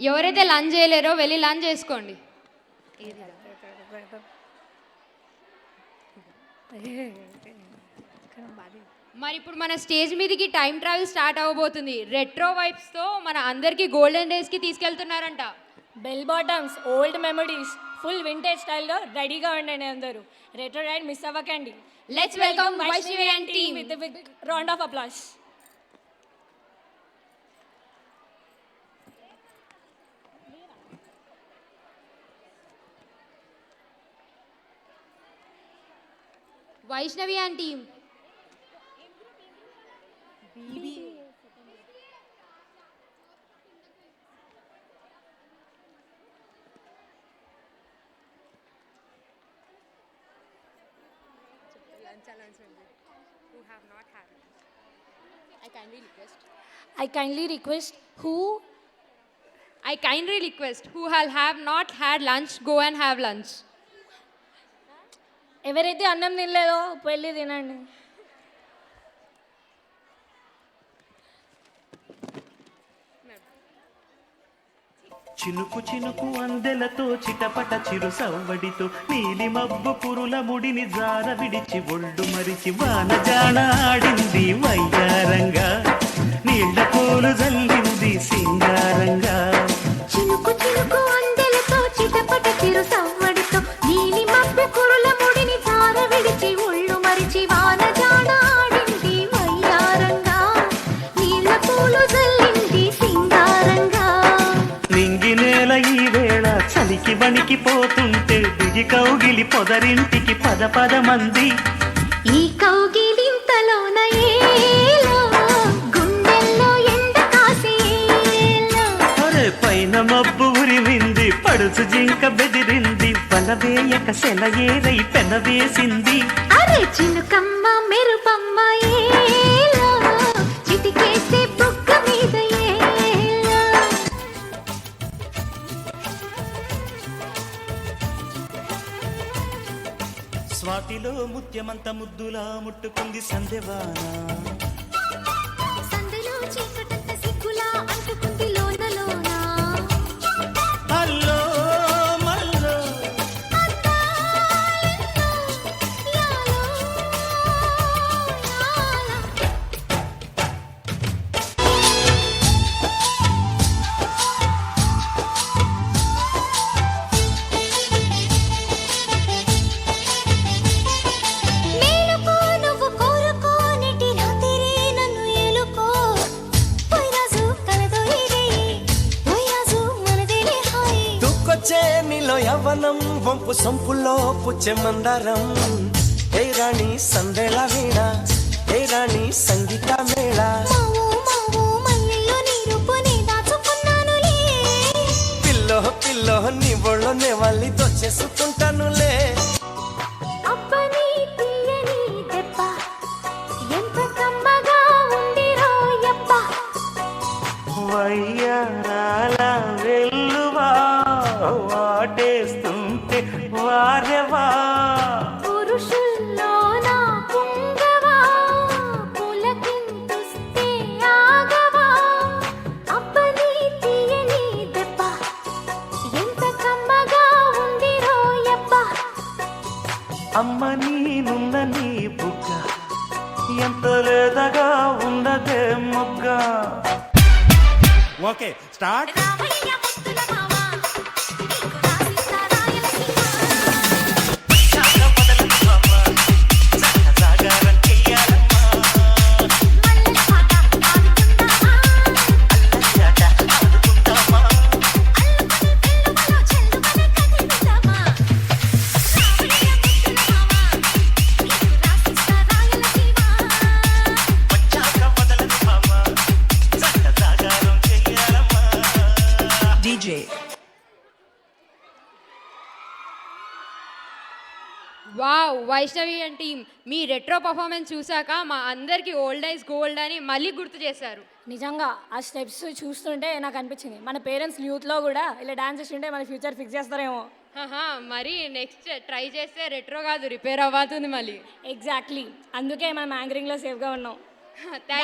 ఎవరైతే లంచ్ చేయలేరో వెళ్ళి లంచ్ చేసుకోండి. మరి ఇప్పుడు మన స్టేజ్ మీదకి టైం ట్రావెల్ స్టార్ట్ అవ్వబోతుంది. రెట్రో వైబ్స్తో మన అందరికీ గోల్డెన్ డేస్కి తీసుకెళ్తున్నారంట. Bell bottoms, old memories, full vintage స్టైల్లో రెడీగా ఉండండి అందరూ. రెట్రో రైడ్ మిస్ అవ్వకండి. Let's welcome Vaishnavi and team with the big round of applause. Vaishnavi and team. I kindly request who have not had lunch go and have lunch. ఎవరైతే అన్నం తినలేదో వెళ్ళి తినండి. చినుకు చినుకు అందెలతో చిటపట చిరు సవ్వడితో నీలి మబ్బు పురుల ముడిని జార విడిచి ఒళ్ళు మరిచి వానజాన ఆడింది వయ్యారంగా, నీళ్ల పూలు జల్లింది సింగారంగా. చినుకు చినుకు అందెలతో చిటపట చిరు సవ్వడితో నీలి మబ్బు పురుల ముడిని జార విడిచి ఒళ్ళు మరిచి వానజాన ఆడింది వయ్యారంగా, నీళ్ల పూలు జల్లింది సింగారంగా. నింగి నేల ఈ వేళ చలికి వణికిపోతుంటే దిగి కౌగిలి పొదరింటికి పద పద మంది. ఈ కౌగిలింతలోన ఏలో గుండెల్లో ఎండ కాసేలో. అరే పైన మబ్బు ఉరిమింది, పడుచు జింక బెదిరింది, వలవేయక సెలయేరై పెనవేసింది. అరే చినుకమ్మ మెరుపమ్మ ఏలో చిటికేసే బుగ్గ మీద ఏలో. స్వాతిలో ముత్యమంత ముద్దులా ముట్టుకుంది సందెవాన. సందలో చీకటంత సిగ్గులా అంటుకుంది లోన లోన. అల్లో మల్లో అందాలెన్నో యాలో యాల. మేలుకో నువ్వు కోరుకో నెటి రాత్రి నన్ను ఏలుకో. పోయిరాజు కలదో ఇదే పోయాజు మనదేలే హాయ్. దూకొచ్చే నీలో యవ్వనం వంపు సొంపుల్లో పుచ్చే మందారం. ఏ రాణి సందేళ వీణ, ఏ రాణి సంగీత మేళ. మావో మావో మల్లెల్లో నీ రూపుని దాచుకున్నానులే. పిల్లో పిల్లో నీ ఒళ్ళోనే వాళ్ళి దొచ్చేసుకుంటానులే. అబ్బని తీయని దెబ్బ ఎంత కమ్మగా ఉంది రోయబ్బ. వయ్యారాల వెల్లువా వాటేస్తుంటే వారెవా. పురుషుల్లోన పుంగవా పులకింతుస్తే ఆగవా. అబ్బని తీయని దెబ్బ ఎంత కమ్మగా ఉంది రోయబ్బ. అమ్మ నీనున్న నీ బుగ్గ ఎంత లేదగా ఉన్నదే మొగ్గ. Okay start. రామయ్య ముద్దుల మావా నీకు రాసిస్తా రాయలసీమ. మల్లెల పాట పాడుకుందామా. అల్లుమని పిల్లుమలో చెల్లుమని కదిలిద్దామా. రామయ్య ముద్దుల మావా నీకు రాసిస్తా Rayalaseema. DJ. Wow, Vaishnavi and team మీ రెట్రో పర్ఫార్మెన్స్ చూసాక మా అందరికీ ఓల్డ్ ఐస్ గోల్డ్ అని మళ్ళీ గుర్తు చేశారు. నిజంగా ఆ స్టెప్స్ చూస్తుంటే నాకు అనిపించింది మన పేరెంట్స్ యూత్లో కూడా ఇలా డాన్స్ చేస్తుంటే మన ఫ్యూచర్ ఫిక్స్ చేస్తారేమో. మరి నెక్స్ట్ ట్రై చేస్తే రెట్రో కాదు రిపేర్ అవ్వతుంది మళ్ళీ. ఎగ్జాక్ట్లీ, అందుకే మనం యాంకరింగ్లో సేఫ్గా ఉన్నాం. థ్యాంక్